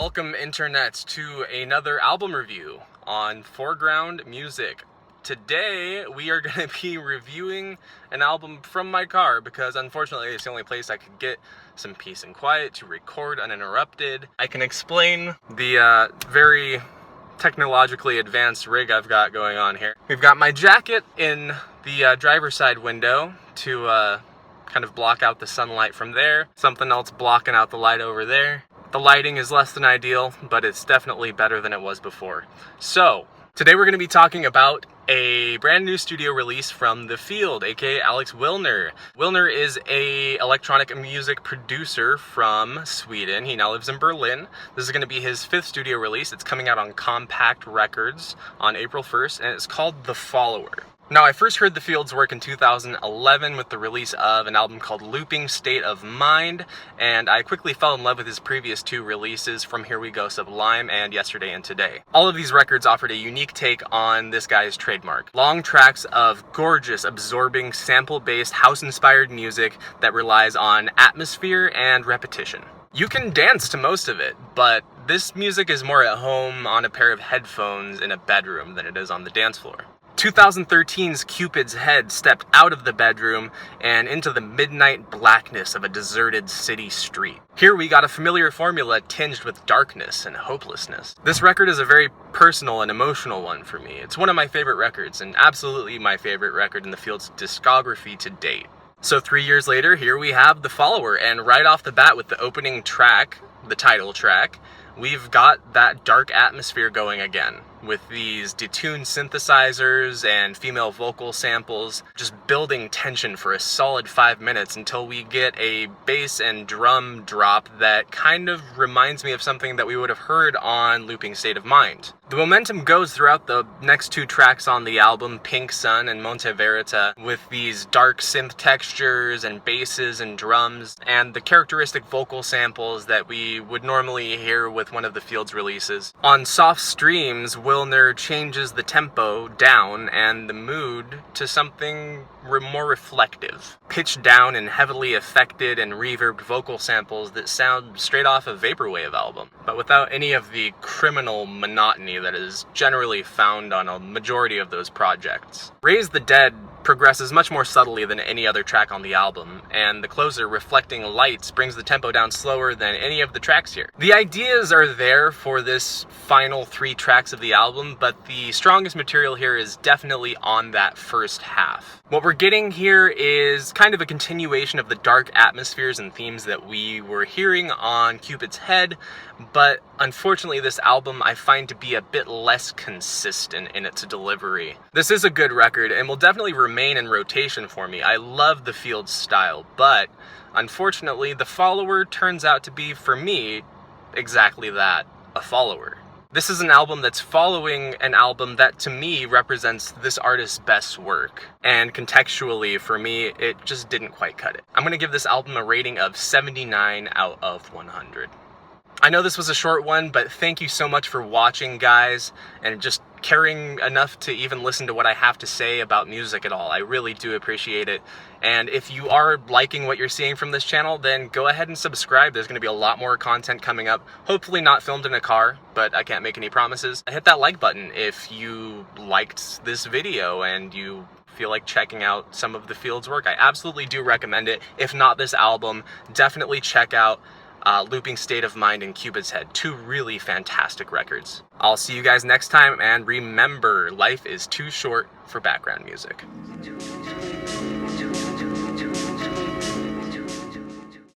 Welcome, Internet, to another album review on Foreground Music. Today, we are going to be reviewing an album from my car because unfortunately it's the only place I could get some peace and quiet to record uninterrupted. I can explain the very technologically advanced rig I've got going on here. We've got my jacket in the driver's side window to kind of block out the sunlight from there. Something else blocking out the light over there. The lighting is less than ideal, but it's definitely better than it was before. So, today we're going to be talking about a brand new studio release from The Field, aka Alex Wilner. Wilner is a electronic music producer from Sweden. He now lives in Berlin. This is going to be his 5th studio release. It's coming out on Compact Records on April 1st, and it's called The Follower. Now, I first heard The Field's work in 2011 with the release of an album called Looping State of Mind, and I quickly fell in love with his previous 2 releases, From Here We Go Sublime and Yesterday and Today. All of these records offered a unique take on this guy's trademark. Long tracks of gorgeous, absorbing, sample-based, house-inspired music that relies on atmosphere and repetition. You can dance to most of it, but this music is more at home on a pair of headphones in a bedroom than it is on the dance floor. 2013's Cupid's Head stepped out of the bedroom and into the midnight blackness of a deserted city street. Here we got a familiar formula tinged with darkness and hopelessness. This record is a very personal and emotional one for me. It's one of my favorite records, and absolutely my favorite record in The Field's discography to date. So 3 years later, here we have The Follower, and right off the bat with the opening track, the title track, we've got that dark atmosphere going again, with these detuned synthesizers and female vocal samples just building tension for a solid 5 minutes until we get a bass and drum drop that kind of reminds me of something that we would have heard on Looping State of Mind. The momentum goes throughout the next 2 tracks on the album, Pink Sun and Monte Verita, with these dark synth textures and basses and drums, and the characteristic vocal samples that we would normally hear with one of the Field's releases. On Soft Streams, Wilner changes the tempo down and the mood to something more reflective. Pitched down and heavily affected and reverbed vocal samples that sound straight off a Vaporwave album, but without any of the criminal monotony that is generally found on a majority of those projects. Raise the Dead progresses much more subtly than any other track on the album, and the closer, Reflecting Lights, brings the tempo down slower than any of the tracks here. The ideas are there for this final 3 tracks of the album, but the strongest material here is definitely on that first half. What we're getting here is kind of a continuation of the dark atmospheres and themes that we were hearing on Cupid's Head, but unfortunately this album I find to be a bit less consistent in its delivery. This is a good record and will definitely remain in rotation for me. I love The Field's style, but unfortunately The Follower turns out to be, for me, exactly that, a follower. This is an album that's following an album that, to me, represents this artist's best work. And contextually, for me, it just didn't quite cut it. I'm going to give this album a rating of 79 out of 100. I know this was a short one, but thank you so much for watching, guys, and just caring enough to even listen to what I have to say about music at all. I really do appreciate it. And if you are liking what you're seeing from this channel, then go ahead and subscribe. There's going to be a lot more content coming up. Hopefully not filmed in a car, but I can't make any promises. Hit that like button if you liked this video and you feel like checking out some of The Field's work. I absolutely do recommend it. If not this album, definitely check out Looping State of Mind and Cupid's Head, 2 really fantastic records. I'll see you guys next time, and remember, life is too short for background music.